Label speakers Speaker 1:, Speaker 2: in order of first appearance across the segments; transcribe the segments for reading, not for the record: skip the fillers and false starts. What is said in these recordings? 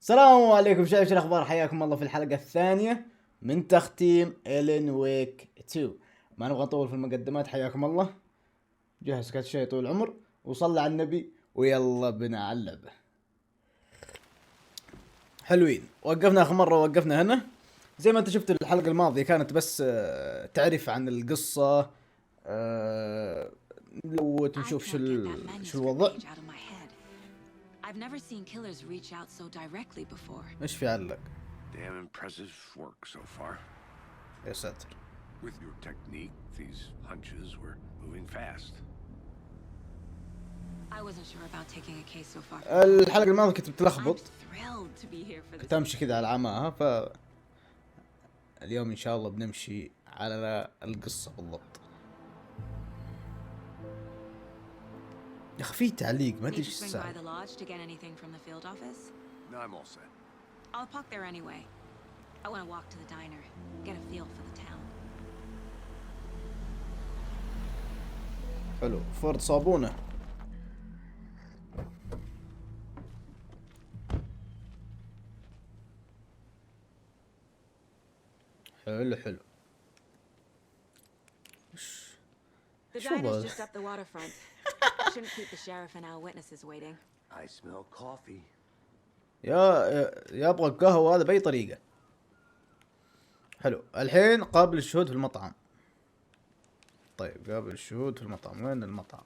Speaker 1: السلام عليكم شباب، شو الاخبار؟ حياكم الله في الحلقه الثانيه من تختيم وايك 2. ما نبغى نطول في المقدمات. حياكم الله. جهز كل شيء طول العمر وصلى على النبي ويلا بنا على اللعبه. حلوين. وقفنا اخر مره، وقفنا هنا زي ما انت شفت. الحلقه الماضيه كانت بس تعرف عن القصه. لو تشوف شو الوضع. ايش في علق؟
Speaker 2: Damn impressive work so far.
Speaker 1: يا ساتر.
Speaker 2: With your technique, these hunches were moving fast.
Speaker 3: I wasn't sure about taking a case so far.
Speaker 1: الحلقة الماضية كنت بتلخبط،
Speaker 3: Thrilled to be here for this.
Speaker 1: تمشي كذا على عماها. اليوم ان شاء الله بنمشي على القصة بالضبط. يا اخي في تعليق ما ادري ايش السالفة.
Speaker 2: No, I'm all set.
Speaker 3: I'll park there anyway. I want to walk to the diner, get a feel for the town.
Speaker 1: حلو. فورد صابونة. حلو حلو.
Speaker 3: The diner's just up the waterfront. Shouldn't keep the sheriff and our witnesses waiting.
Speaker 2: I smell coffee.
Speaker 1: يا ابغى القهوة هذا بأي طريقة. حلو. الحين قابل الشهود في المطعم. طيب قابل الشهود في المطعم. وين المطعم؟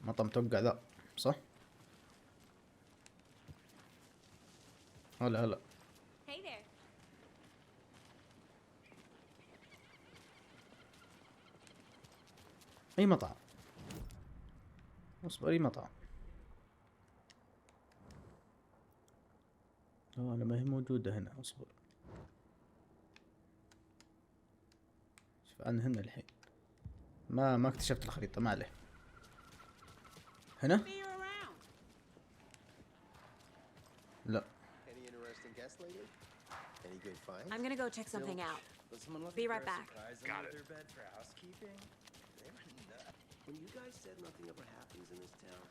Speaker 1: مطعم توقع ذا صح؟ هلا.
Speaker 3: Hey there.
Speaker 1: اي مطعم. اصبر، اي مطعم. انا ما هي موجودة هنا. اصبر، شوف عنها هنا الحين. ما اكتشفت الخريطة. ما عليه. هنا؟ لا.
Speaker 3: I'm gonna go check something out. Be right back.
Speaker 2: Got it.
Speaker 4: When you guys said nothing ever happens in this town.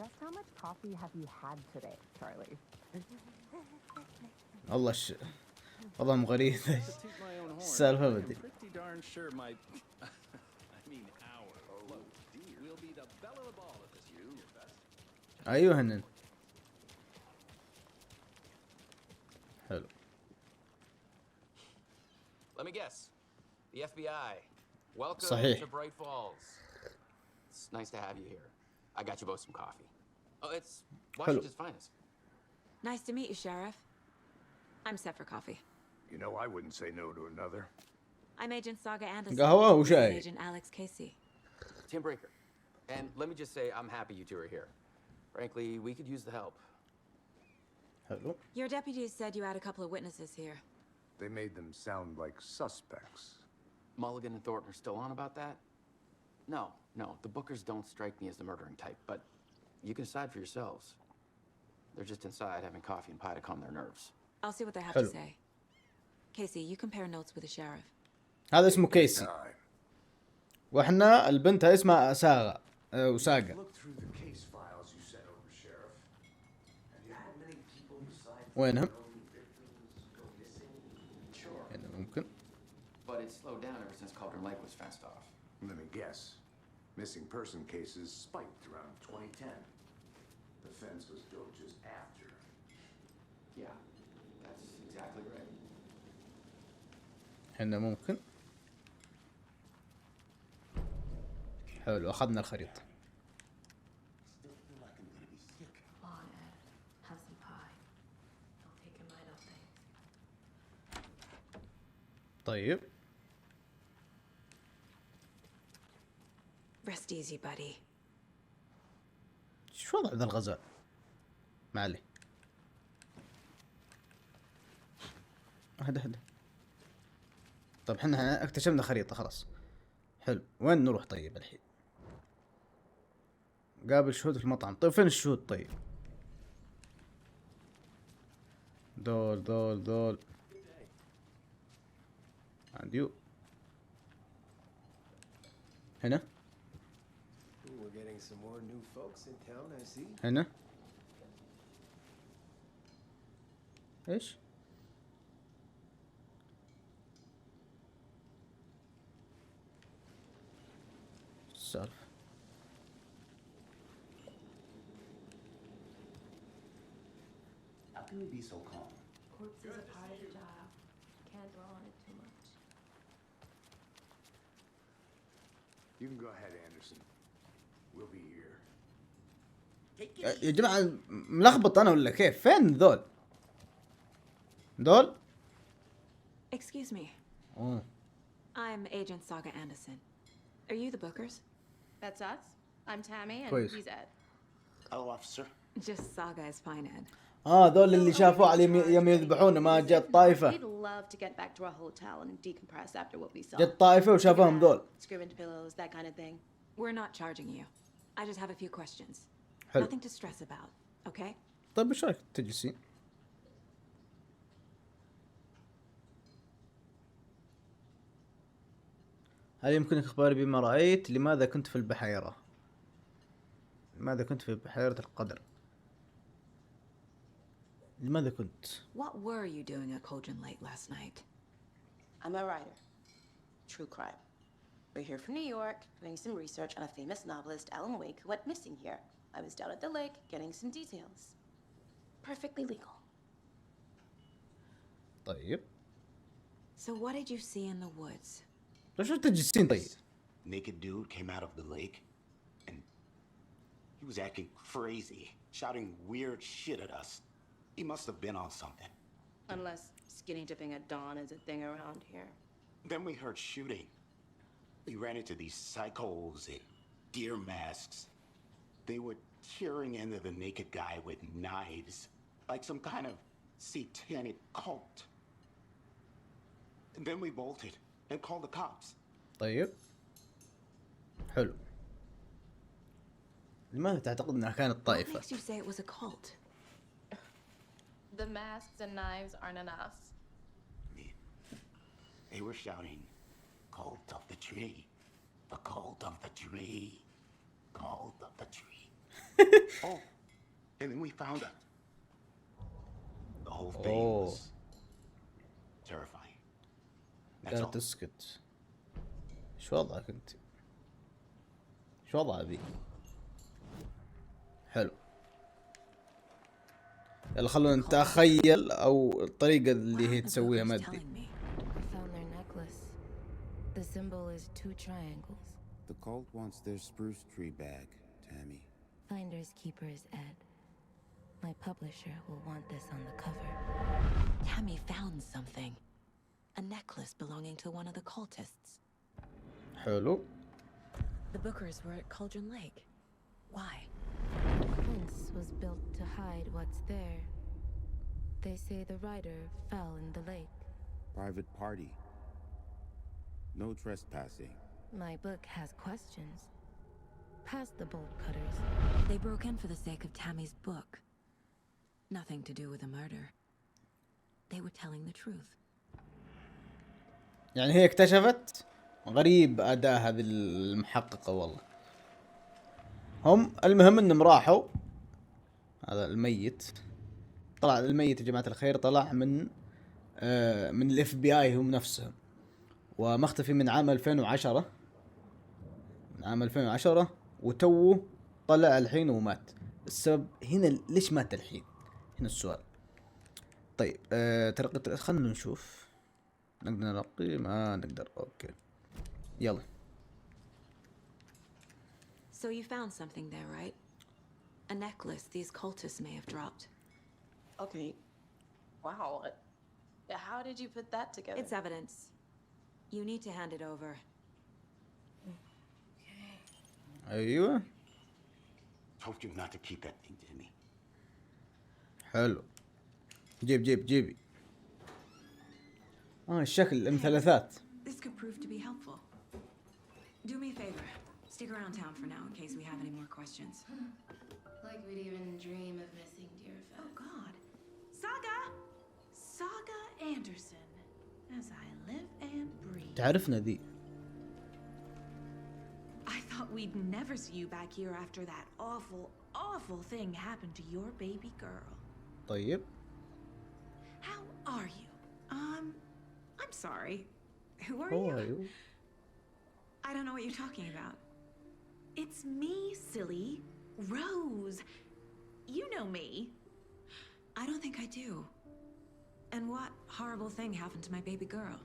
Speaker 5: Just how much coffee have you had today, Charlie?
Speaker 1: والله والله غريب. السالفة بدي. ايوه هنن. حلو.
Speaker 4: Let me guess. The FBI. Welcome
Speaker 1: صحيح.
Speaker 4: to Bright Falls. It's nice to have you here. I got you both some coffee. Oh, it's Washington's finest.
Speaker 3: Nice to meet you, Sheriff. I'm set for coffee.
Speaker 2: You know, I wouldn't say no to another.
Speaker 3: I'm Agent Saga Anderson.
Speaker 1: قهوة وشاي.
Speaker 3: Agent Alex Casey.
Speaker 4: Tim Breaker. And let me just say, I'm happy you two are here. Frankly, we could use the help.
Speaker 1: حلو.
Speaker 3: Your deputies said you had a couple of witnesses here.
Speaker 2: They made them sound like suspects.
Speaker 4: Mulligan and Thornton are still on about that? No, the Bookers don't strike me as the murdering type, but you can decide for yourselves. They're just inside having coffee and pie to calm their nerves.
Speaker 3: I'll see what they have
Speaker 1: Hello.
Speaker 3: to say. Casey, you compare notes with the sheriff.
Speaker 1: هذا اسمه كيسي.
Speaker 2: Time.
Speaker 1: واحنا البنت اسمها ساغا وساقا.
Speaker 2: Look through the case files you sent over, Sheriff. Have you had many people besides
Speaker 1: وينهم؟
Speaker 2: victims go missing?
Speaker 4: Sure.
Speaker 1: هنا ممكن.
Speaker 4: But it's slowed down ever since Cauldron Lake was fenced off.
Speaker 2: Let me guess. Missing person cases spiked around 2010. The fence was built just after.
Speaker 4: Yeah, that's exactly right.
Speaker 1: هنا ممكن. حلو. اخذنا الخريطة.
Speaker 5: Come on, Ed. Have some pie. I'll take your mind off things.
Speaker 1: طيب.
Speaker 3: Rest easy, buddy.
Speaker 1: شو وضع ذا الغزال؟ ما عليه. هدا. طيب احنا اكتشفنا خريطة خلاص. حلو. وين نروح طيب الحين؟ قابل شهود في المطعم. طيب فين الشهود طيب؟ دول عندي هنا.
Speaker 6: We're getting Getting some more new folks in town, I see.
Speaker 1: هنا ايش؟ السالفة
Speaker 2: How can we be so calm?
Speaker 5: Corpse is a part of the job. Can't dwell on it too much.
Speaker 2: You can go ahead, Anderson. We'll be here.
Speaker 1: يا جماعة ملخبط انا ولا كيف؟ فين ذول؟ ذول؟
Speaker 3: Excuse me.
Speaker 1: اوه
Speaker 3: I'm Agent Saga Anderson. Are you the bookers?
Speaker 7: That's us. I'm Tammy and
Speaker 1: Please.
Speaker 7: he's Ed.
Speaker 2: Hello, officer.
Speaker 3: Just Saga is fine, Ed.
Speaker 1: ذول اللي شافوه على يوم يذبحونه ما جت طائفة.
Speaker 7: We'd love to get back to our hotel and decompress after what we saw.
Speaker 1: جت طائفة وشافوهم ذول.
Speaker 7: Scream into pillows, that kind of thing.
Speaker 3: We're not charging you. I just have a few questions.
Speaker 1: حلو.
Speaker 3: Nothing to stress about, okay?
Speaker 1: طيب ايش رايك تجلسين؟ هل يمكنك إخباري بما رأيت؟ لماذا كنت في البحيرة؟ لماذا كنت في بحيرة القدر؟ لماذا كنت؟
Speaker 3: What were you doing at Cauldron Lake last night?
Speaker 7: I'm a writer. True crime. We're here from New York, doing some research on a famous novelist, Alan Wake, who went missing here. I was down at the lake, getting some details. Perfectly legal.
Speaker 1: طيب.
Speaker 3: So what did you see in the woods?
Speaker 1: ليش تجلسين طيب؟
Speaker 8: Naked dude came out of the lake, and he was acting crazy, shouting weird shit at us. He must have been on something.
Speaker 7: Unless skinny dipping at dawn is a thing around here.
Speaker 8: Then we heard shooting. We ran into these psychos in deer masks. They were tearing into the naked guy with knives, like some kind of satanic cult. And then we bolted and called the cops.
Speaker 1: طيب. حلو. لماذا تعتقد انها كانت
Speaker 3: What
Speaker 1: طائفة؟
Speaker 3: makes you say it was a cult?
Speaker 7: The masks and knives aren't enough.
Speaker 8: They were shouting, "Cult of the tree, the cult of the tree, cult of the tree." Oh, and then we found it. The whole thing was terrifying. That's
Speaker 1: قالت
Speaker 8: all.
Speaker 1: تسكت. ايش وضعك انت؟ ايش وضعها ذي؟ حلو. يلا خلونا نتخيل او الطريقة اللي هي تسويها ما ادري.
Speaker 9: I found their necklace. The symbol is 2 triangles.
Speaker 10: The cult wants their spruce tree back, Tammy.
Speaker 9: Finders keepers, Ed. My publisher will want this on the cover.
Speaker 3: Tammy found something. A necklace belonging to one of the cultists.
Speaker 1: حلو.
Speaker 3: The bookers were at Cauldron Lake. Why?
Speaker 9: Fence was built to hide what's there. They say the writer fell in the lake.
Speaker 10: Private party. No trespassing.
Speaker 9: My book has questions. Past the bolt cutters.
Speaker 3: They broke in for the sake of Tammy's book. Nothing to do with the murder. They were telling the truth.
Speaker 1: يعني هي اكتشفت. غريب اداء هذه المحققة والله. هم المهم انهم راحوا. هذا الميت طلع الميت يا جماعة الخير طلع من الاف بي اي هم نفسهم ومختفي من عام 2010 من عام 2010 وتوه طلع الحين ومات. السبب هنا ليش مات الحين؟ هنا السؤال. طيب ترقي خلنا نشوف نقدر نرقي ما نقدر. اوكي يلا.
Speaker 3: So you found something there, right? A necklace these cultists may have dropped.
Speaker 7: Okay. Wow. How did you put that together?
Speaker 3: It's evidence. You need to hand it over.
Speaker 1: ايوه
Speaker 8: Told you not to keep that thing, Timmy.
Speaker 1: حلو. جيبي. الشكل المثلثات.
Speaker 3: This could prove to be helpful. Do me a favor. Stick around town for now in case we have any more questions.
Speaker 7: Like we'd even dream of missing dear friends.
Speaker 3: Oh God. Saga Anderson. As I live and breathe.
Speaker 1: تعرفنا ذي.
Speaker 3: I thought
Speaker 11: we'd never see you back here after that awful thing happened to your baby girl.
Speaker 1: طيب.
Speaker 11: How are you? I'm sorry. Who are
Speaker 1: Who
Speaker 11: you?
Speaker 1: are you?
Speaker 11: I don't know what you're talking about. It's me, silly. Rose. You know me. I don't think I do. And what horrible thing happened to my baby girl?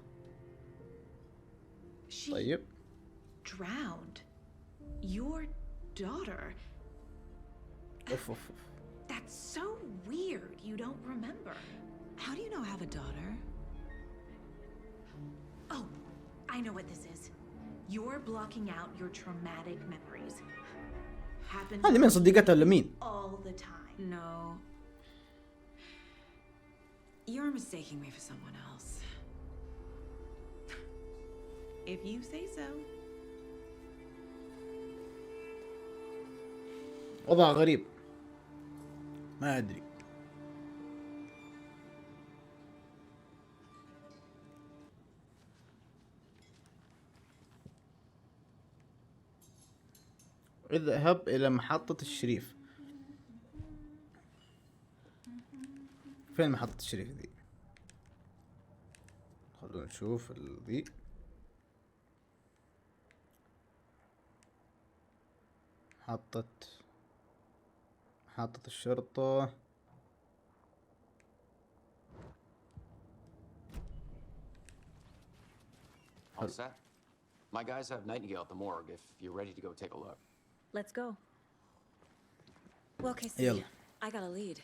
Speaker 11: She
Speaker 1: طيب.
Speaker 11: drowned. Your daughter.
Speaker 1: اوف اوف.
Speaker 11: That's so weird. You don't remember.
Speaker 3: How do you know I have a daughter?
Speaker 11: Oh, I know what this is. You're blocking out your traumatic memories. Happens
Speaker 1: هذه مين صديقتها ولا مين؟
Speaker 11: all the time.
Speaker 3: No. You're mistaking me for someone else.
Speaker 11: If you say so.
Speaker 1: وضع غريب. ما ادري. اذهب الى محطة الشريف. فين محطة الشريف ذي؟ خلونا نشوف ذي. محطة الشرطة.
Speaker 4: All set? My guys have Nightingale at the morgue if you're ready to go take a look.
Speaker 3: Let's go. Well, okay,
Speaker 1: يلا.
Speaker 3: I got a lead.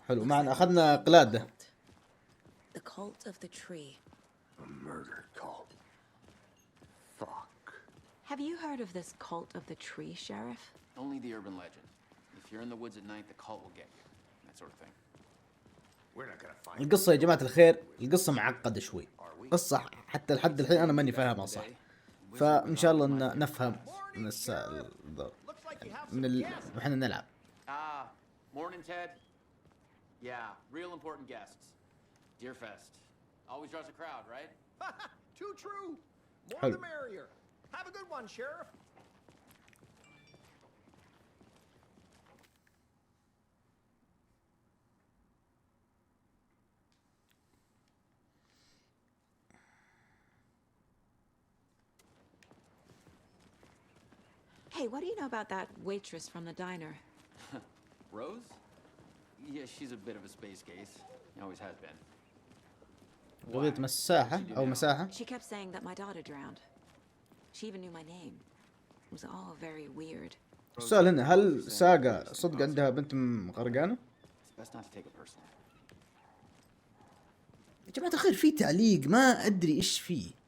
Speaker 1: حلو. معنا اخذنا قلادة.
Speaker 3: The cult of the tree.
Speaker 2: A murder cult. Fuck.
Speaker 3: Have you heard of this cult of the tree, Sheriff?
Speaker 4: Only the urban legend. If you're in the woods at night, the cult will get you. That sort of thing.
Speaker 2: We're not gonna find
Speaker 1: القصة يا جماعة الخير، القصة معقدة شوي. قصة حتى لحد الحين أنا ماني فاهمها صح. فإن شاء الله إن نفهم من وإحنا نلعب.
Speaker 4: Morning, Ted. Yeah, real important guests. Deerfest. Always draws a crowd, right?
Speaker 6: Too true. More
Speaker 1: حلو.
Speaker 6: the merrier. Have a good one, Sheriff.
Speaker 3: Hey, what do you know about that waitress from the diner?
Speaker 4: Rose? Yeah, she's a bit of a space case. Always has been.
Speaker 1: قضية مساحة أو مساحة.
Speaker 3: She kept saying that my daughter drowned. She even knew my name. It was all very weird.
Speaker 1: السؤال هنا، هل ساقة صدق عندها بنت غرقانة؟
Speaker 4: It's best not to take it personally.
Speaker 1: يا جماعة الخير في تعليق ما أدري إيش فيه.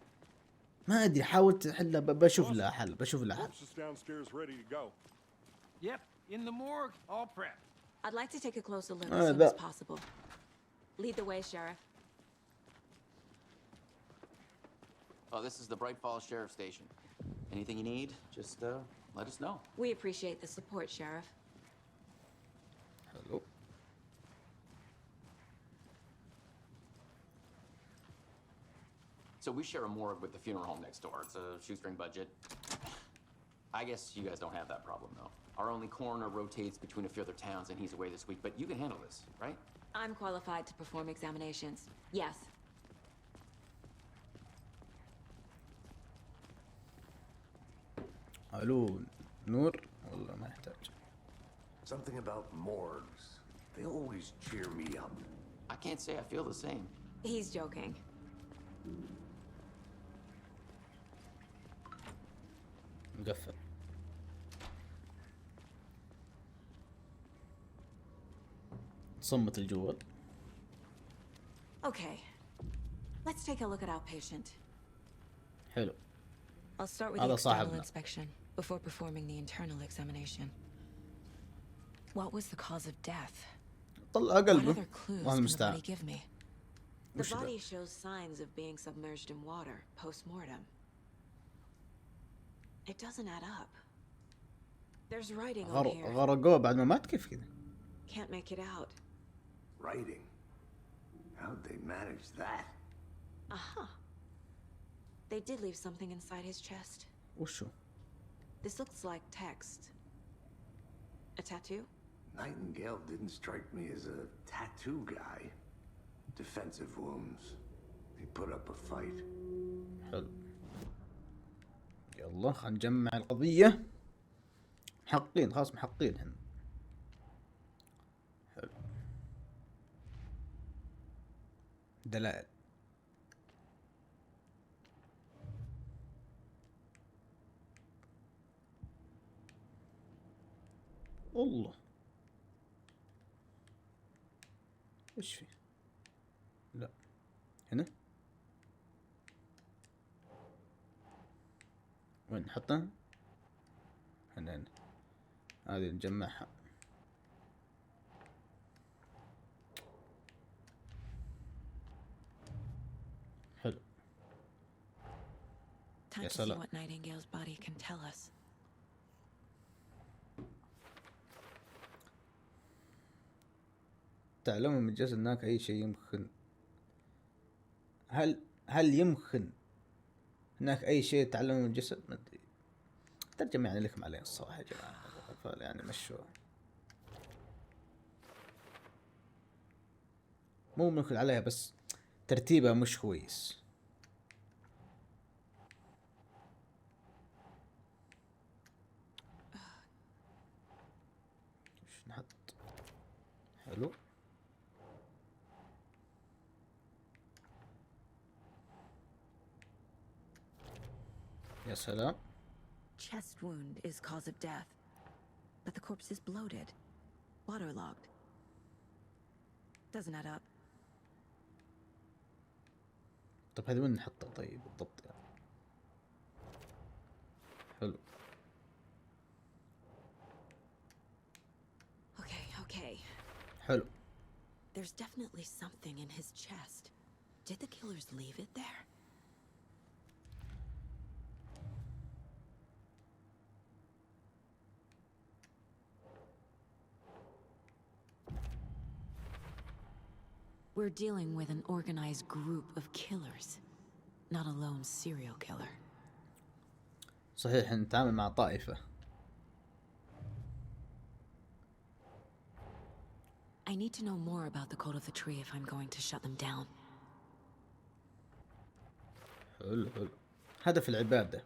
Speaker 1: ما أدري، حاولت أحلها بشوف لها حل.
Speaker 12: Yep, in the morgue, all prepped.
Speaker 3: I'd like to take a closer look as soon as possible. Lead the way, Sheriff.
Speaker 4: Oh, this is the Bright Falls Sheriff Station. Anything you need, just let us know.
Speaker 3: We appreciate the support, Sheriff.
Speaker 1: Hello.
Speaker 4: So we share a morgue with the funeral home next door. It's a shoestring budget. I guess you guys don't have that problem, though. Our only coroner rotates between a few other towns, and he's away this week. But you can handle this, right?
Speaker 3: I'm qualified to perform examinations. Yes.
Speaker 1: الو نور والله ما يحتاج.
Speaker 2: Something about morgues. They always cheer me up.
Speaker 4: I can't say I feel the same.
Speaker 3: He's joking.
Speaker 1: مقفل. صمت الجوال.
Speaker 3: Okay. Let's take a look at our patient.
Speaker 1: حلو.
Speaker 3: I'll start with
Speaker 1: هذا
Speaker 3: the external
Speaker 1: صاحبنا.
Speaker 3: inspection before performing the internal examination. What was the cause of death?
Speaker 1: طلع
Speaker 3: What
Speaker 1: قلبه.
Speaker 3: other clues
Speaker 1: الله
Speaker 3: can the
Speaker 1: المستعان.
Speaker 3: body give me? The
Speaker 1: وش ذا؟
Speaker 3: body shows signs of being submerged in water post-mortem. It doesn't add up. There's writing on here.
Speaker 1: غرقوه بعد ما مات كيف كذا؟
Speaker 3: Can't make it out.
Speaker 2: Writing. How'd they manage that?
Speaker 3: Aha. They did leave something inside his chest.
Speaker 1: وشو؟
Speaker 3: This looks like text. A tattoo?
Speaker 2: Nightingale didn't strike me as a tattoo guy. Defensive wounds. He put up a fight.
Speaker 1: حلو. يلا خلينا نجمع القضية. محققين خلاص محققين هن. حلو. دلائل. والله ايش فيه؟ لا هنا وين نحطها؟ هنا هذه نجمعها. حلو.
Speaker 3: Time to see what Nightingale's body can tell us.
Speaker 1: تعلمون من جسد هناك أي شيء يمكن. هل يمكن هناك أي شيء تعلمون من الجسد؟ ما أدري. ترجمة يعني لكم عليه الصراحة يا جماعة. يعني مشوا. مو بناكل عليها بس ترتيبها مش كويس. ايش نحط؟ حلو. يا سلام.
Speaker 3: Chest wound is cause of death, but the corpse is bloated, waterlogged. Doesn't add up.
Speaker 1: طب هذا وين نحطه طيب بالضبط يعني؟ حلو.
Speaker 3: Okay.
Speaker 1: حلو.
Speaker 3: There's definitely something in his chest. Did the killers leave it there? We're dealing with an organized group of killers, not a lone serial killer.
Speaker 1: صحيح نتعامل مع طائفة.
Speaker 3: I need to know more about the code of the tree if I'm going to shut them down.
Speaker 1: حلو. هدف العبادة.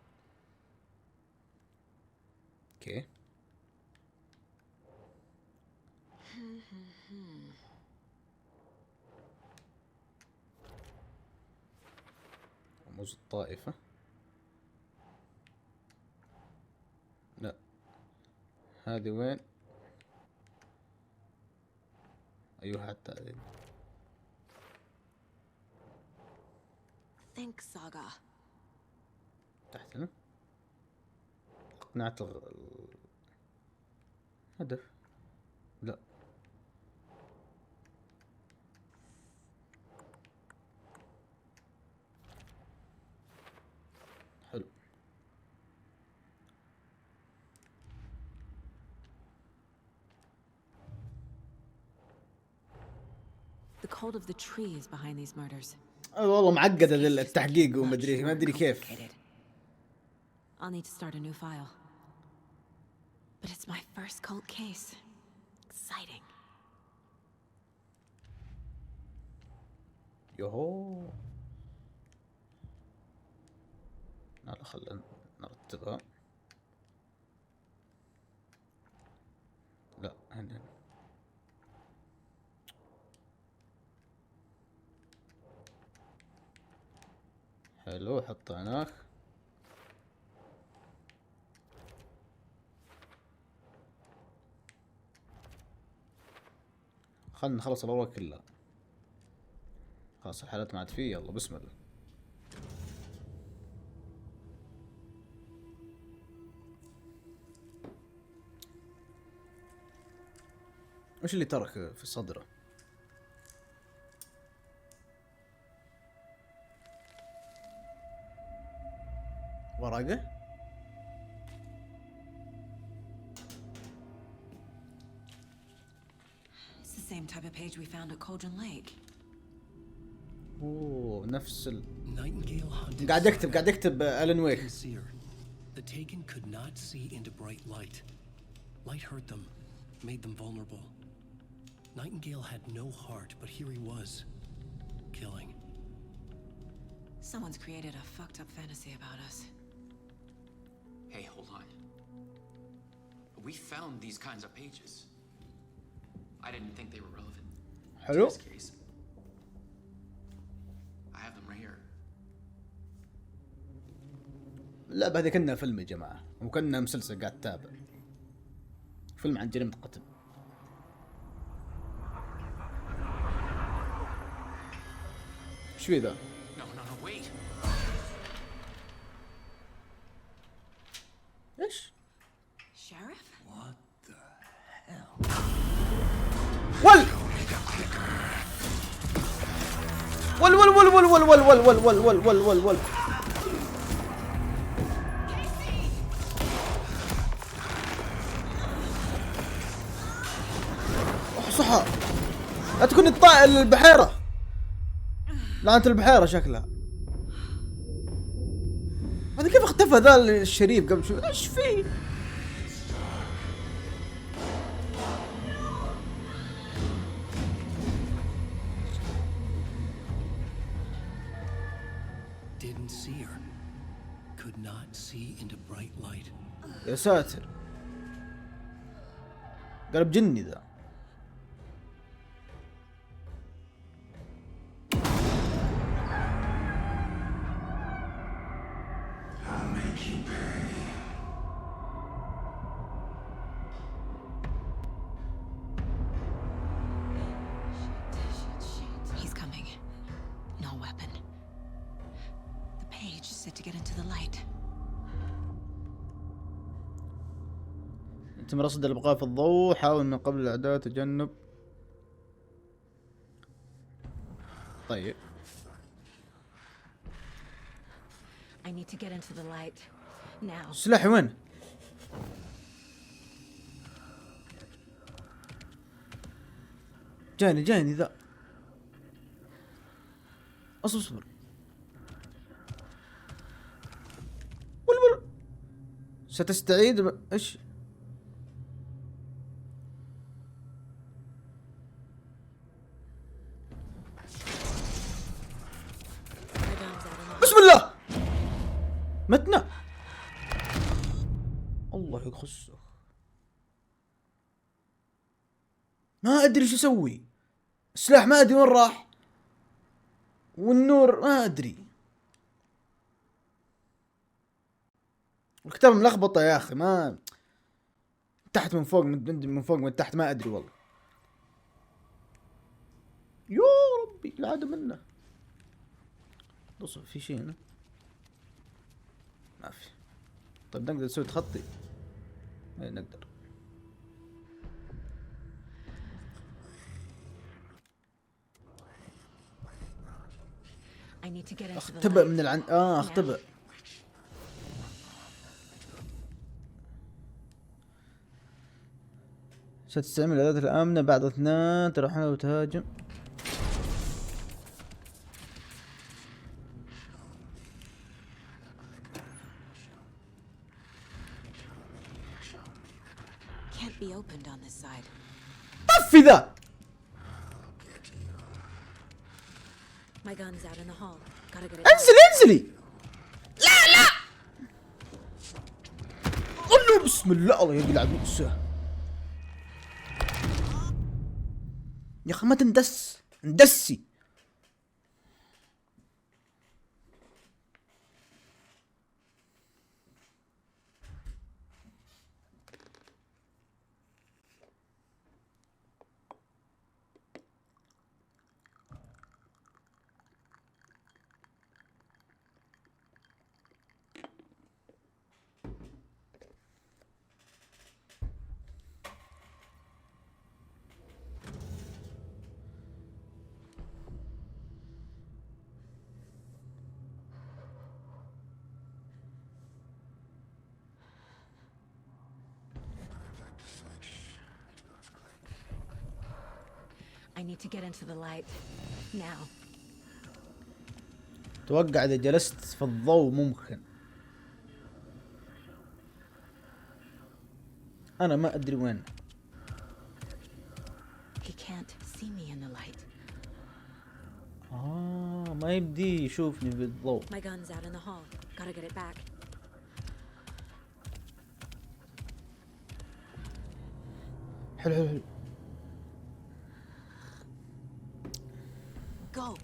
Speaker 1: اوكي. رموز الطائفة. لا هذه وين؟ ايوه حتى هذه.
Speaker 3: Think Saga.
Speaker 1: تحت هنا. اقنعت هدف. لا حلو.
Speaker 3: The code of the tree is behind these murders.
Speaker 1: والله معقدة التحقيق وما ادري كيف.
Speaker 3: I'll need to start a new file. But it's my first cold case. Exciting.
Speaker 1: يوهو. لا خلنا نرتبها. لا هنا. حلو حطيناه. خلنا نخلص الأوراق كلها. خلاص الحالات ما عاد فيه. يلا بسم الله. وش اللي ترك في صدره؟ ورقة؟
Speaker 3: It's the same type of page we found at Cauldron Lake.
Speaker 1: اوه نفس قاعد اكتب ألان ويك.
Speaker 13: The Taken could not see into bright light. Light hurt them, made them vulnerable. Nightingale had no heart, but here he was, killing.
Speaker 3: Someone's created a fucked up fantasy about us.
Speaker 4: Hey, hold on. We found these kinds of pages. I didn't think they were relevant to
Speaker 1: حلو.
Speaker 4: this case. I have them right here.
Speaker 1: اللعبة هذه كأنها فيلم يا جماعة، وكأنها مسلسل قاعد تتابع. فيلم عن جريمة قتل. ايش في ذا؟
Speaker 4: No, wait.
Speaker 1: ايش؟
Speaker 3: Sheriff?
Speaker 1: ول ول ول ول ول ول ول ول ول ول ول ول ول ول. صحى، لا تكون البحيرة، لعنة البحيرة شكلها. هذا كيف اختفى ذا الشريف قبل شوي؟ ايش فيه؟
Speaker 13: Didn't see her. Could not see into bright light.
Speaker 1: يا ساتر، قلب جني ذا.
Speaker 3: He's coming. No weapon. The page said to get into the light.
Speaker 1: يتم رصد البقاء في الضوء، حاول من قبل الأعداء تجنب. طيب.
Speaker 3: I need to get into the light now.
Speaker 1: سلاحي وين؟ جاني ذا. اصبر. ول ستستعيد ايش؟ بسم الله. متنا. الله يخصه. ما ادري شو اسوي. السلاح ما ادري وين راح، والنور ما ادري. الكتابة ملخبطة يا اخي، ما تحت من فوق من فوق من تحت ما ادري والله. يا ربي العادة منه. بص في شيء هنا ما في. طيب نقدر نسوي تخطي؟ اي نقدر. اختبئ من اختبئ. ستستعمل الأداة الآمنة بعد 2 تروح وتهاجم.
Speaker 3: Be opened on this side.
Speaker 1: طفي ذا.
Speaker 3: My gun's out in the hall. Gotta get it.
Speaker 1: انزلي. لا. قول له بسم الله. الله يقلع نفسه. يا اخي ما ندسي.
Speaker 3: I need to get into the light now.
Speaker 1: توقع إذا جلست في الضوء ممكن. انا ما ادري وين.
Speaker 3: He can't see me in the light.
Speaker 1: ما يبدي يشوفني بالضوء.
Speaker 3: My gun's out in the hall. Gotta get it back.
Speaker 1: حلو حلو حلو.
Speaker 3: Go.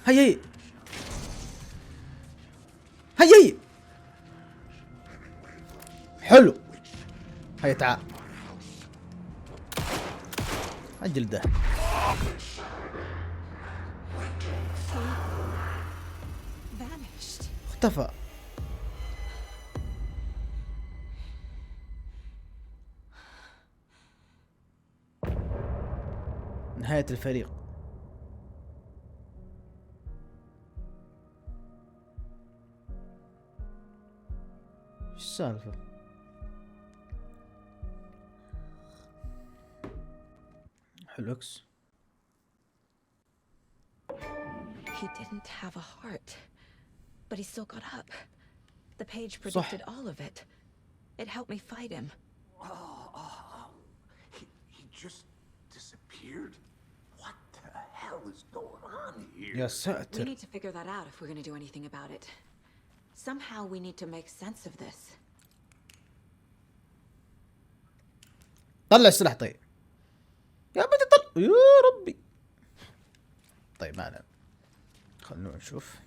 Speaker 1: هيا هيا. حلو. هيا تعال. اجل ده.
Speaker 3: Vanished.
Speaker 1: اختفى. نهاية الفريق. ايش السالفة؟ حلوكس.
Speaker 3: He didn't have a heart, but he still got up. The page predicted all of it. It helped me fight him.
Speaker 2: He just disappeared? What the hell is going on here?
Speaker 1: يا
Speaker 3: We
Speaker 1: ساتر.
Speaker 3: need to figure that out if we're going to do anything about it. Somehow we need to make sense of this.
Speaker 1: طلع السلاح طيب. يا بدي طلع يا ربي. طيب ما علينا. خلونا نشوف.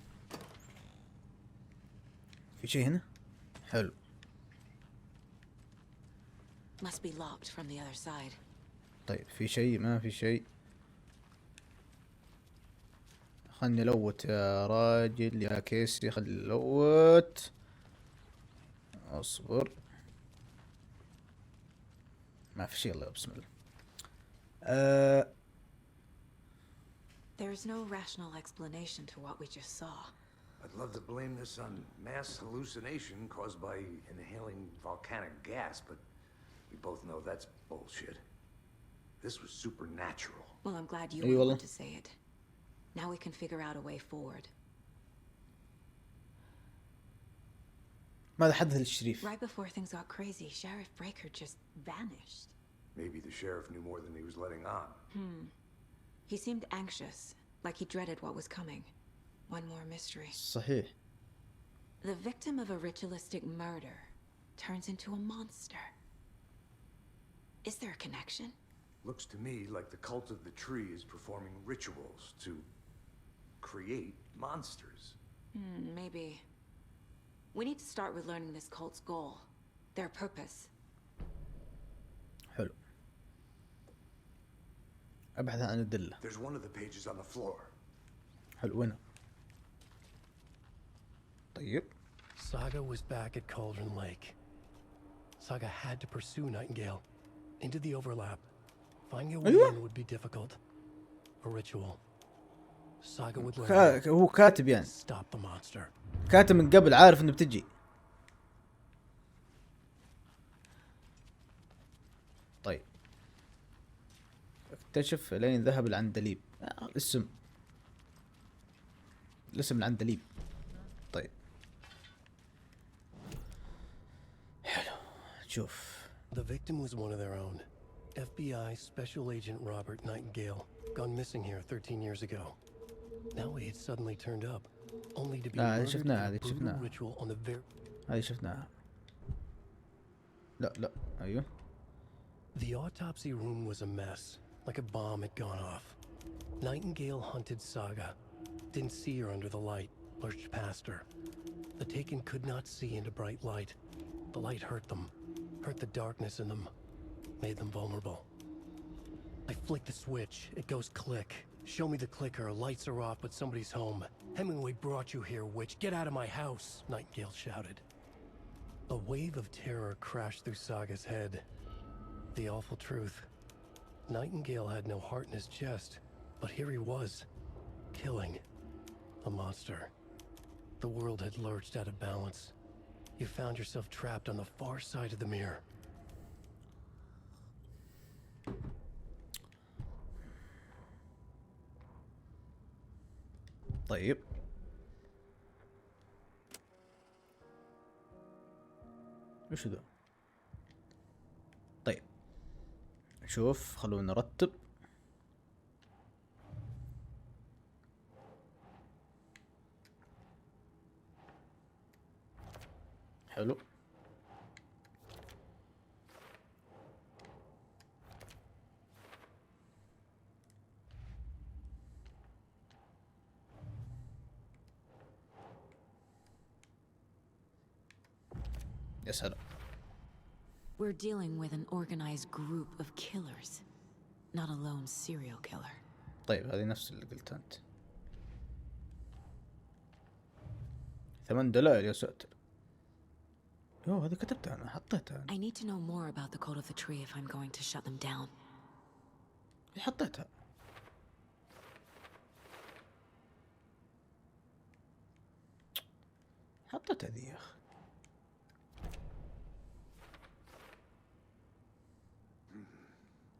Speaker 1: في شيء هنا؟ حلو.
Speaker 3: Must be locked from the other side.
Speaker 1: طيب في شيء ما في شيء. خلني لوت يا راجل يا كيسي خلني لوت. اصبر. ما في شيء الله بسم الله.
Speaker 3: There's no rational explanation to what we just saw.
Speaker 2: I'd love to blame this on mass hallucination caused by inhaling volcanic gas, but we both know that's bullshit. This was supernatural.
Speaker 3: Well, I'm glad you
Speaker 1: أي والله.
Speaker 3: want to say it. Now we can figure out a way forward.
Speaker 1: ماذا حدث للشريف؟
Speaker 3: Right before things got crazy, Sheriff Breaker just vanished.
Speaker 2: Maybe the sheriff knew more than he was letting on.
Speaker 3: He seemed anxious, like he dreaded what was coming. One more mystery.
Speaker 1: صحيح.
Speaker 3: The victim of a ritualistic murder turns into a monster. Is there a connection?
Speaker 2: Looks to me like the cult of the tree is performing rituals to create monsters.
Speaker 3: Maybe. We need to start with learning this cult's goal, their purpose.
Speaker 1: حلو. ابحث عن الدلة.
Speaker 2: There's one of the pages on the floor.
Speaker 1: حلو وين؟ طيب.
Speaker 13: Saga was back at Cauldron Lake. Saga had to pursue Nightingale into the overlap. Finding a way in would be difficult. A ritual. Saga would learn
Speaker 1: هو كاتب يعني.
Speaker 13: stop the monster.
Speaker 1: كاتب من قبل عارف انه بتجي. طيب. اكتشف لين ذهب العندليب. الاسم. الاسم العندليب. طيب. حلو. شوف.
Speaker 13: The victim was one of their own. FBI Special Agent Robert Nightingale, gone missing here 13 years ago. Now he had suddenly turned up, only to be
Speaker 1: هذه
Speaker 13: murdered in
Speaker 1: شفناها
Speaker 13: a
Speaker 1: هذه
Speaker 13: brutal
Speaker 1: شفناها.
Speaker 13: ritual on the very...
Speaker 1: هذه شفناها. لا لا ايوه.
Speaker 13: The autopsy room was a mess, like a bomb had gone off. Nightingale hunted Saga, didn't see her under the light, lurched past her. The Taken could not see into bright light. The light hurt them, hurt the darkness in them, made them vulnerable. I flick the switch, it goes click. Show me the clicker, lights are off, but somebody's home. Hemingway brought you here, witch. Get out of my house, Nightingale shouted. A wave of terror crashed through Saga's head. The awful truth. Nightingale had no heart in his chest, but here he was, killing a monster. The world had lurched out of balance. You found yourself trapped on the far side of the mirror.
Speaker 1: طيب. وش ذا؟ شوف خلونا نرتب. حلو. يا سلام.
Speaker 3: We're dealing with an organized group of killers, not a lone serial killer.
Speaker 1: طيب هذه نفس اللي قلت أنت. 8 دلائل يا ساتر. يوه هذه كتبتها أنا حطيتها أنا.
Speaker 3: I need to know more about the code of the tree if I'm going to shut them down.
Speaker 1: حطيتها. حطيتها ذي يا أخي.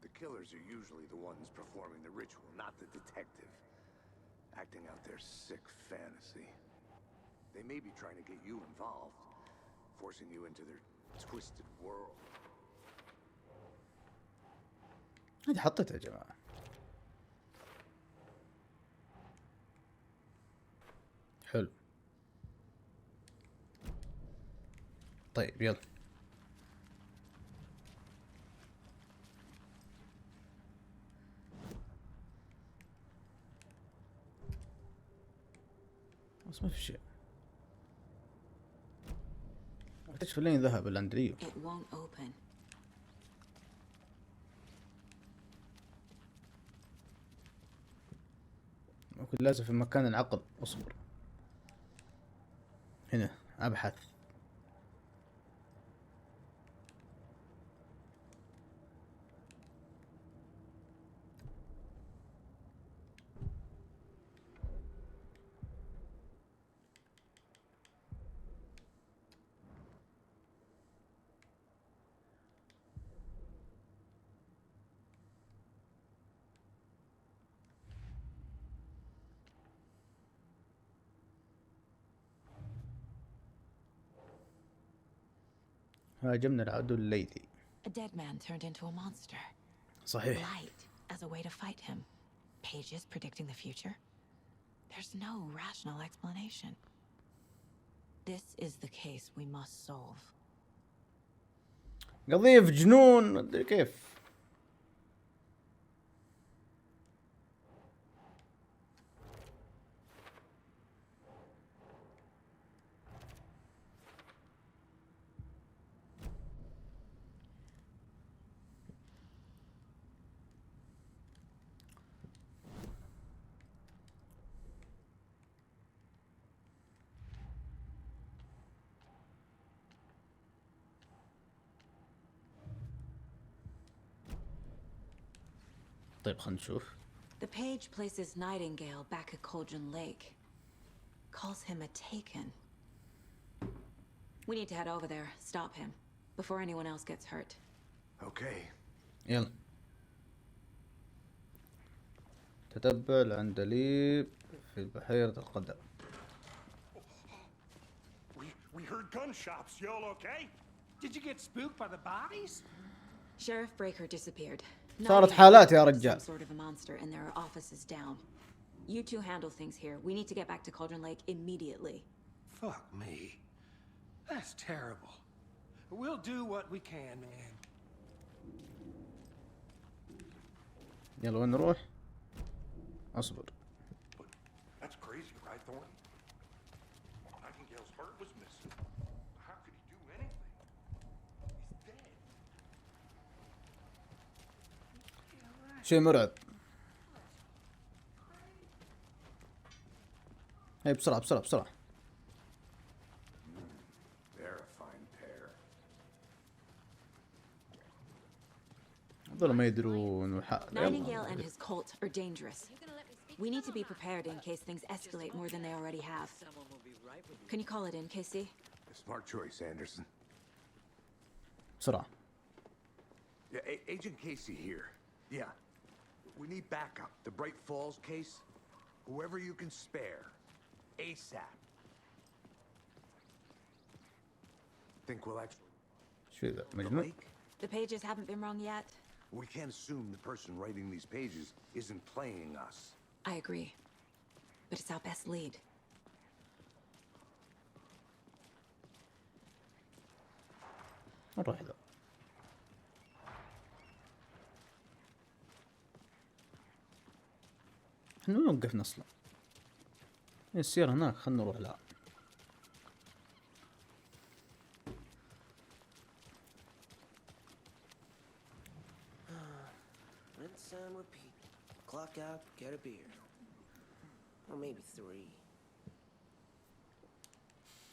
Speaker 2: The killers are usually the ones performing the ritual, not the detective. Acting out their sick fantasy. They may be trying to get you involved, forcing you into their twisted world.
Speaker 1: هذه حطيتها يا جماعة. حلو. طيب يلا. بس ما في شيء. اكتشف لين ذهب الاندريو.
Speaker 3: It won't open.
Speaker 1: ممكن لازم في مكان العقل. اصبر. هنا ابحث. هاجمنا العدو الليلي.
Speaker 3: A dead man turned into a monster.
Speaker 1: صحيح.
Speaker 3: Light as a way to fight him. Pages predicting the future. There's no rational explanation. This is the case we must solve.
Speaker 1: قضية في جنون ادري كيف. طيب خلينا نشوف.
Speaker 3: The page places Nightingale back at Cauldron Lake. Calls him a taken. We need to head over there, stop him, before anyone else gets hurt.
Speaker 2: Okay.
Speaker 1: يلا. تتبع العندليب في بحيرة القدم.
Speaker 12: We heard gunshots. Y'all okay? Did you get spooked by the bodies?
Speaker 3: Sheriff Breaker disappeared.
Speaker 1: صارت حالات يا رجال.
Speaker 3: Some sort of a monster and there are offices down. You two handle things here. We need to get back to Cauldron Lake immediately.
Speaker 12: Fuck me. That's terrible. We'll do what we can, man.
Speaker 1: يلا وين نروح؟ اصبر.
Speaker 12: That's crazy, right, Thornton? Nightingale's heart was missing. How could he do anything? He's dead.
Speaker 1: شيء مرعب. هاي بسرعة بسرعة بسرعة.
Speaker 2: They're a fine pair.
Speaker 1: هذول ما يدرون
Speaker 3: Nightingale and his cult are dangerous. We need to be prepared in case things escalate more than they already have. Can you call it in, Casey?
Speaker 2: Smart choice, Anderson.
Speaker 1: بسرعة.
Speaker 2: Yeah, Agent Casey here. Yeah. We need backup. The Bright Falls case. Whoever you can spare. ASAP. Think we'll actually...
Speaker 1: شو ذا مجنون؟
Speaker 3: The pages haven't been wrong yet.
Speaker 2: We can't assume the person writing these pages isn't playing us.
Speaker 3: I agree. But it's our best lead.
Speaker 1: نروح له. احنا وين وقفنا اصلا؟ السيارة هناك، خلنا نروح لها.
Speaker 14: Rinse and repeat. Clock out, get a beer. Or maybe 3.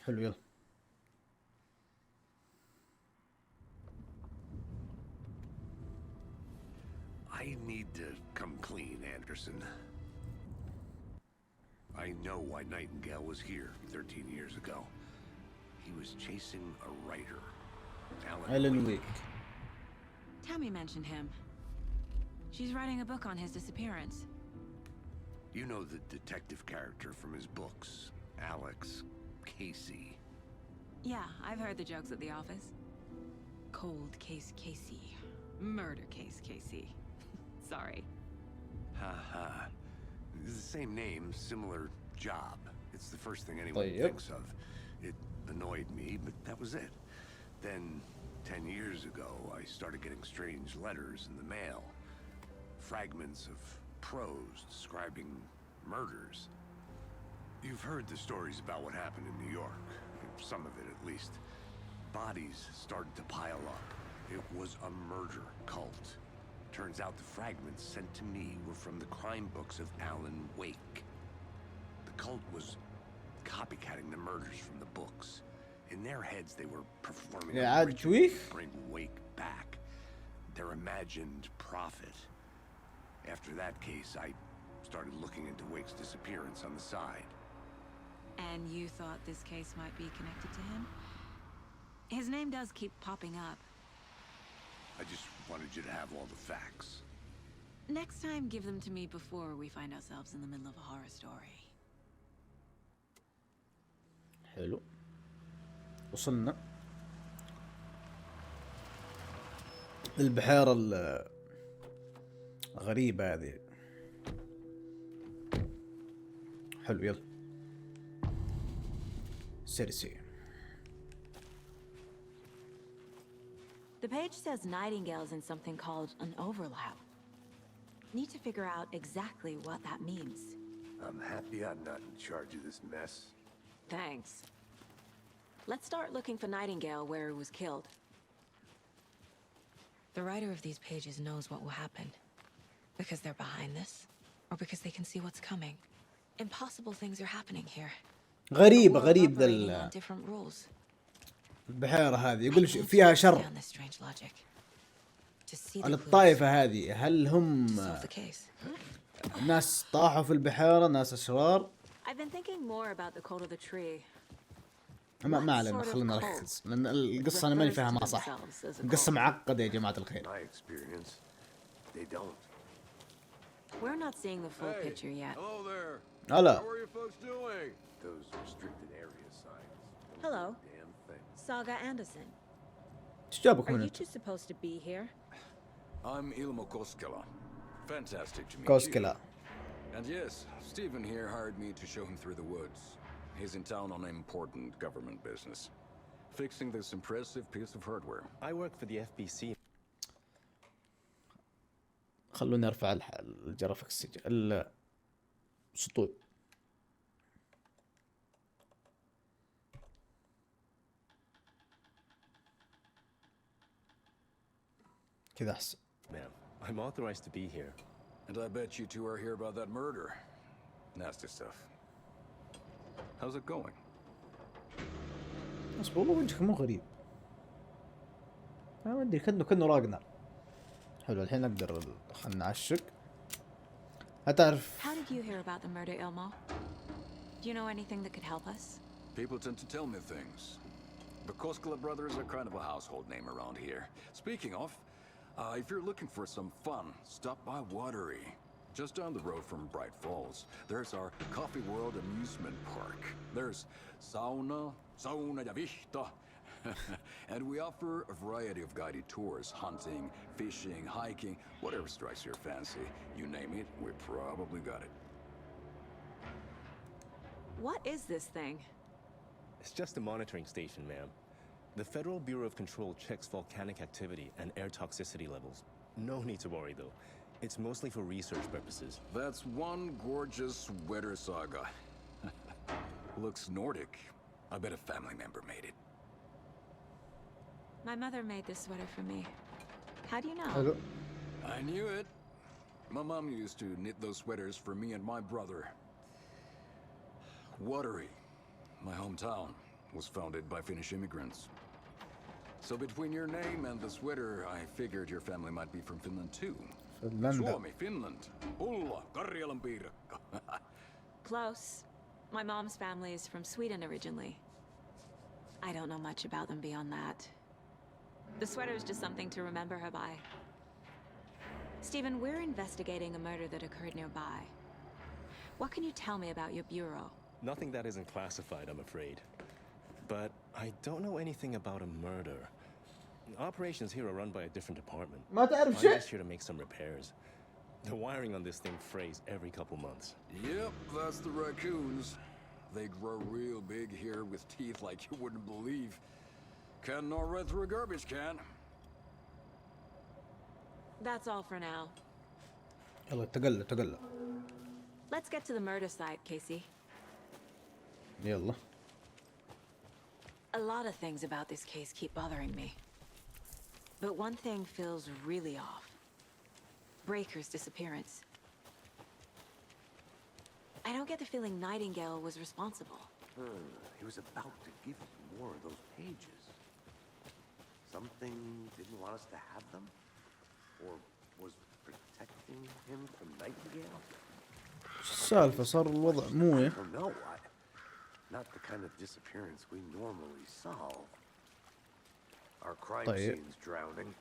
Speaker 1: حلو يلا.
Speaker 2: I need to come clean, Anderson. I know why Nightingale was here 13 years ago. He was chasing a writer,
Speaker 1: Alan Wake.
Speaker 3: Tammy mentioned him. She's writing a book on his disappearance.
Speaker 2: You know the detective character from his books, Alex Casey.
Speaker 3: Yeah, I've heard the jokes at the office. Cold case Casey. Murder case Casey. Sorry.
Speaker 2: Ha ha. It's the same name, similar job. It's the first thing anyone thinks of. It annoyed me, but that was it. Then, 10 years ago, I started getting strange letters in the mail. Fragments of prose describing murders. You've heard the stories about what happened in New York. Some of it, at least. Bodies started to pile up. It was a murder cult. Turns out the fragments sent to me were from the crime books of Alan Wake. The cult was copycatting the murders from the books. In their heads, they were performing a ritual to bring Wake back. Their imagined prophet. After that case, I started looking into Wake's disappearance on the side.
Speaker 3: And you thought this case might be connected to him? His name does keep popping up.
Speaker 2: I just wanted you to have all the facts.
Speaker 3: Next time, give them to me before we find ourselves in the middle of a horror story.
Speaker 1: حلو. وصلنا البحيرة الغريبة هذه. حلو يلا. سيرسي.
Speaker 3: The page says Nightingale's in something called an overlap. Need to figure out exactly what that means.
Speaker 2: I'm happy I'm not in charge of this mess.
Speaker 3: Thanks. Let's start looking for Nightingale where he was killed. The writer of these pages knows what will happen. Because they're behind this, or because they can see what's coming. Impossible things are happening here.
Speaker 1: غريب ذا
Speaker 3: different rules.
Speaker 1: البحيرة هذه يقول فيها شر. الطائفة هذه هل هم ناس طاحوا في البحيرة، ناس أشرار؟ ما علينا، خلينا نركز لأن القصة أنا ماني فاهمها صح. القصة معقدة يا جماعة الخير.
Speaker 3: We're not seeing the full picture yet.
Speaker 2: Hello there.
Speaker 1: Hello.
Speaker 2: How are you folks doing? Those restricted area signs.
Speaker 3: Hello. Saga Anderson.
Speaker 1: Are
Speaker 3: you two supposed to be here?
Speaker 15: I'm Ilmo Koskela. Fantastic to meet
Speaker 1: Koskela.
Speaker 15: you. And yes, Stephen here hired me to show him through the woods. He's in town on important government business. Fixing this impressive piece of hardware.
Speaker 16: I work for the FBC.
Speaker 1: خلوني ارفع الجرافيكس السطوع. كذا احسن.
Speaker 16: Ma'am, I'm authorized to be here.
Speaker 15: And I bet you two are here about that murder. Nasty stuff. How's it going?
Speaker 1: بس والله وجهك مو غريب. ما ادري كأنه راقنر. حلو الحين نقدر خلنا نعشق. هتعرف.
Speaker 3: How did you hear about the murder, Ilmo? Do you know anything that could help us?
Speaker 15: People tend to tell me things. The Koskela brothers are kind of a household name around here. Speaking of, if you're looking for some fun, stop by Watery. Just down the road from Bright Falls, there's our Coffee World amusement park. There's sauna ja vihta, And we offer a variety of guided tours: hunting, fishing, hiking, whatever strikes your fancy. You name it, we probably got it.
Speaker 3: What is this thing?
Speaker 16: It's just a monitoring station, ma'am. The Federal Bureau of Control checks volcanic activity and air toxicity levels. No need to worry, though. It's mostly for research purposes.
Speaker 15: That's one gorgeous sweater saga. Looks Nordic. I bet a family member made it.
Speaker 3: My mother made this sweater for me. How do you know?
Speaker 1: حلو.
Speaker 15: I knew it. My mom used to knit those sweaters for me and my brother. Watery, my hometown, was founded by Finnish immigrants. So between your name and the sweater, I figured your family might be from Finland too.
Speaker 1: فنلندا.
Speaker 15: Suomi, Finland. Ulla, Karjalan piirakka.
Speaker 3: Close. My mom's family is from Sweden originally. I don't know much about them beyond that. The sweater is just something to remember her by. Stephen, we're investigating a murder that occurred nearby. What can you tell me about your bureau?
Speaker 16: Nothing that isn't classified, I'm afraid. But I don't know anything about a murder. Operations here are run by a different department.
Speaker 1: ما تعرف
Speaker 16: I'm
Speaker 1: شيء.
Speaker 16: just here to make some repairs. The wiring on this thing frays every couple months.
Speaker 15: Yep, that's the raccoons. They grow real big here with teeth like you wouldn't believe. Can gnaw right through a garbage can.
Speaker 3: That's all for now.
Speaker 1: يلا تقلع.
Speaker 3: Let's get to the murder site, Casey.
Speaker 1: يلا.
Speaker 3: A lot of things about this case keep bothering me. But one thing feels really off. Breaker's disappearance. I don't get the feeling Nightingale was responsible.
Speaker 2: He was about to give you more of those pages. Something didn't want us to have them? Or was protecting him from Nightingale?
Speaker 1: السالفة صار الوضع مويه.
Speaker 2: I don't know. Not the kind of disappearance we normally solve. Our crime
Speaker 1: طيب.
Speaker 2: scene's drowning.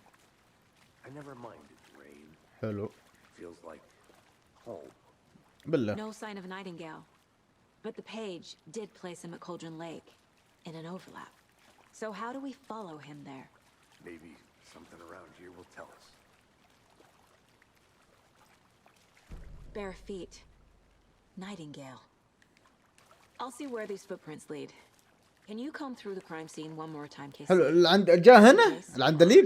Speaker 2: I never minded rain.
Speaker 1: حلو.
Speaker 2: Feels like home.
Speaker 1: بالله.
Speaker 3: No sign of Nightingale. But the page did place him at Cauldron Lake, in an overlap. So how do we follow him there?
Speaker 2: Maybe something around here will tell us.
Speaker 3: Bare feet. Nightingale. I'll see where these footprints lead. Can you comb through the crime scene one more time, Casey?
Speaker 1: حلو. اللي عند جا هنا العندليب.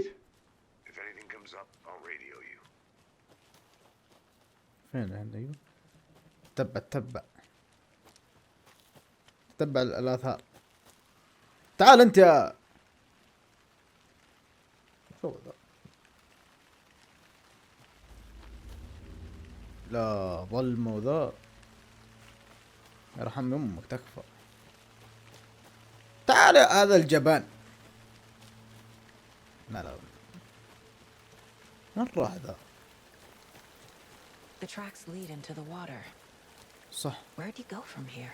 Speaker 2: If anything comes up, I'll radio you.
Speaker 1: فين ايوه. تبع الآثار. تعال انت يا شو ذا. لا ظلمة وذا. يرحم امك تكفى. تعال هذا الجبان. لا وين راح ذا؟
Speaker 3: The tracks lead into the water.
Speaker 1: صح.
Speaker 3: Where'd he go from here?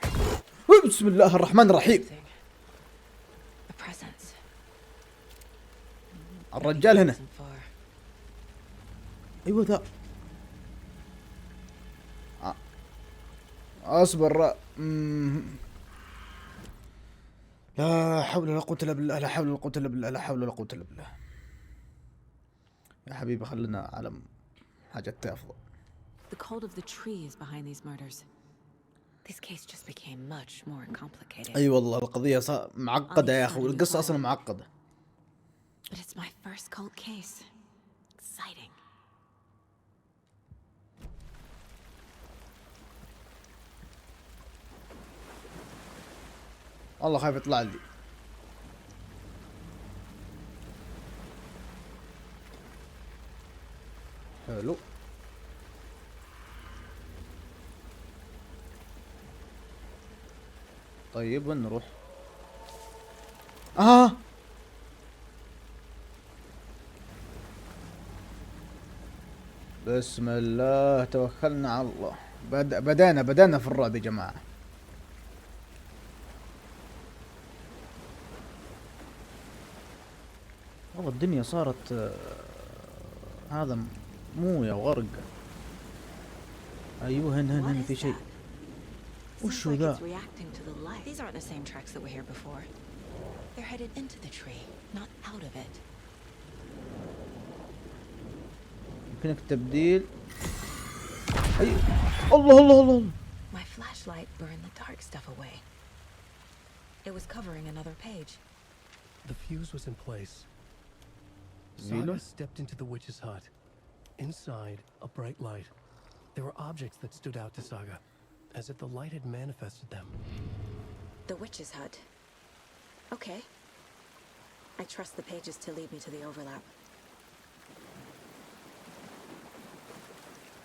Speaker 1: بسم الله الرحمن الرحيم.
Speaker 3: A presence.
Speaker 1: الرجال هنا. ايوه ذا. اصبر. لا حول ولا قوة الا بالله. لا حول ولا قوة الا بالله. لا حول ولا قوة الا بالله. يا حبيبي خلينا على حاجات افضل.
Speaker 3: The cult of the trees behind these murders. This case just became much more complicated.
Speaker 1: اي والله القضية معقدة يا اخي. القصة اصلا معقدة.
Speaker 3: But it's my first cult case. Exciting.
Speaker 1: والله خايف يطلع لي. حلو. طيب وين نروح؟ بسم الله توكلنا على الله. بدأنا في الرعب يا جماعة. والله الدنيا صارت هذا مويه وغرق. ايوه هنا في شيء. وشو ذا؟
Speaker 3: These aren't the same tracks that were here before. They're headed into the tree, not out of it.
Speaker 1: يمكنك التبديل. أي الله الله الله.
Speaker 3: My flashlight burned the dark stuff away. It was covering another page.
Speaker 13: The fuse was in place.
Speaker 1: Zilo?
Speaker 13: Saga stepped into the witch's hut. Inside, a bright light. There were objects that stood out to Saga, as if the light had manifested them.
Speaker 3: The witch's hut. Okay. I trust the pages to lead me to the overlap.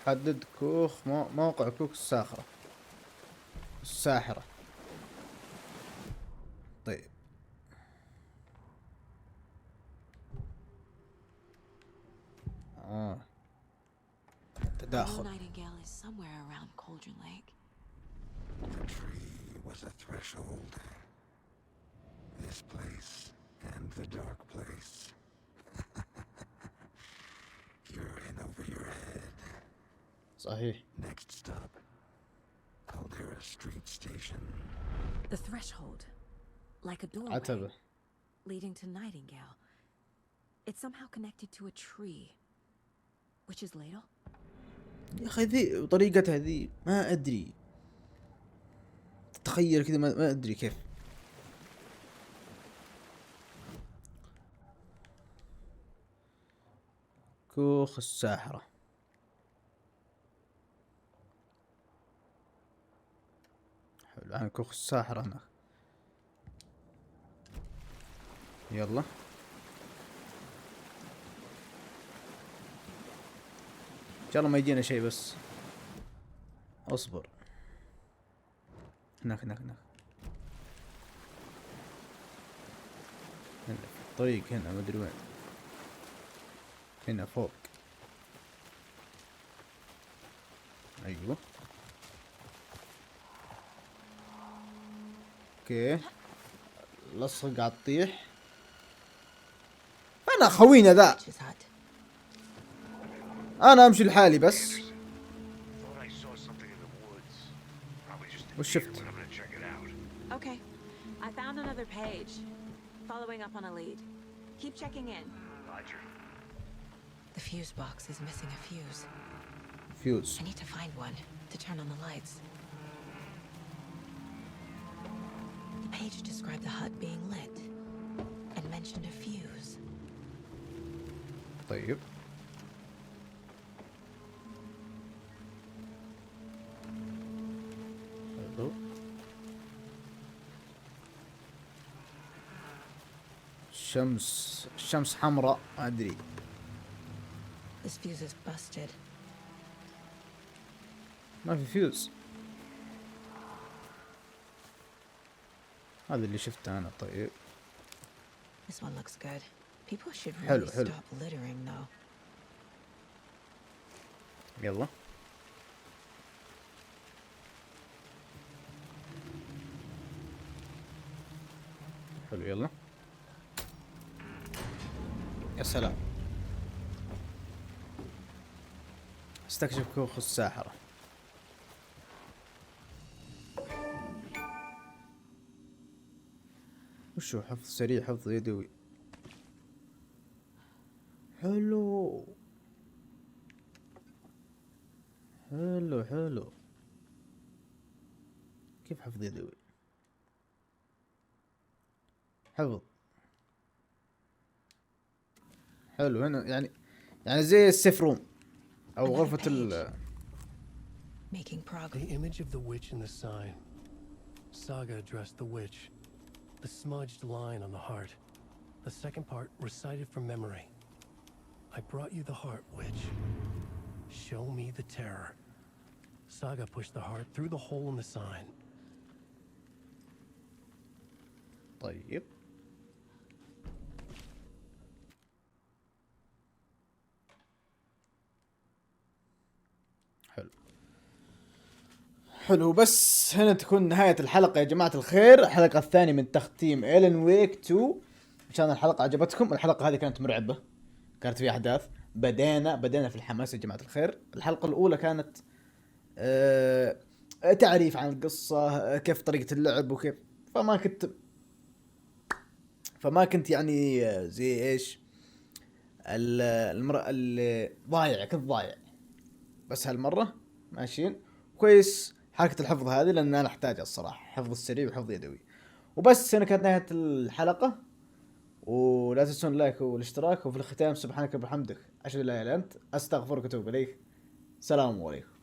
Speaker 1: حدد كوخ موقع كوخ الساحرة. طيب. تداخل.
Speaker 3: Nightingale is somewhere around Cauldron Lake.
Speaker 2: The tree was a threshold. This place and the dark place. You're in over your head.
Speaker 1: صحيح.
Speaker 2: Next stop, Caldera Street Station.
Speaker 3: The threshold, like a doorway,
Speaker 1: عتبة.
Speaker 3: leading to Nightingale. It's somehow connected to a tree. Witch's ladle?
Speaker 1: يا أخي ذي طريقتها ذي ما أدري. تخيل كذا ما أدري كيف. كوخ الساحرة. حلو عن كوخ الساحرة هنا. يلا. ان شاء الله ما يجينا شيء بس. اصبر. هناك هنا في الطريق هنا ما ادري وين. هنا فوق. ايوه. اوكي. لصق قاعد تطيح. انا خوينا ذا. انا امشي لحالي بس. وش شفت؟
Speaker 3: Okay, I found another page. Following up on a lead. Keep checking in.
Speaker 2: Roger.
Speaker 3: The fuse box is missing a fuse.
Speaker 1: Fuse.
Speaker 3: I need to find one to turn on the lights. The page described the hut being lit and mentioned a fuse.
Speaker 1: طيب. حلو. الشمس حمراء ما ادري.
Speaker 3: This fuse is busted.
Speaker 1: ما في فيوز. هذا اللي شفته انا. طيب.
Speaker 3: This one looks good. People should
Speaker 1: حلو
Speaker 3: really
Speaker 1: حلو.
Speaker 3: stop littering though.
Speaker 1: يلا. حلو يلا. يا سلام. استكشف كوخ الساحرة. وشو حفظ سريع حفظ يدوي. حلو حلو. كيف حفظ يدوي؟ حفظ حلو. هنا يعني زي السيف روم او غرفة
Speaker 3: Making progress.
Speaker 13: The image of the witch in the sign. Saga addressed the witch. The smudged line on the heart. The second part recited from memory. I brought you the heart, witch. Show me the terror. Saga pushed the heart through the hole in the sign.
Speaker 1: طيب. حلو. بس هنا تكون نهاية الحلقة يا جماعة الخير. الحلقة الثانية من تختيم إلين ويك 2. إن شاء الله الحلقة عجبتكم. الحلقة هذه كانت مرعبة. كانت فيها أحداث. بدينا في الحماس يا جماعة الخير. الحلقة الأولى كانت تعريف عن القصة، كيف طريقة اللعب وكيف، فما كنت فما كنت يعني زي ايش المرة اللي ضايع، كنت ضايع. بس هالمرة ماشيين كويس. حركة الحفظ هذه لان انا احتاجها الصراحة، حفظ السريع وحفظ يدوي. وبس هنا كانت نهاية الحلقة. ولا تنسون اللايك والاشتراك، وفي الختام سبحانك وبحمدك اشهد ان لا اله الا انت استغفرك واتوب اليك. سلام عليكم.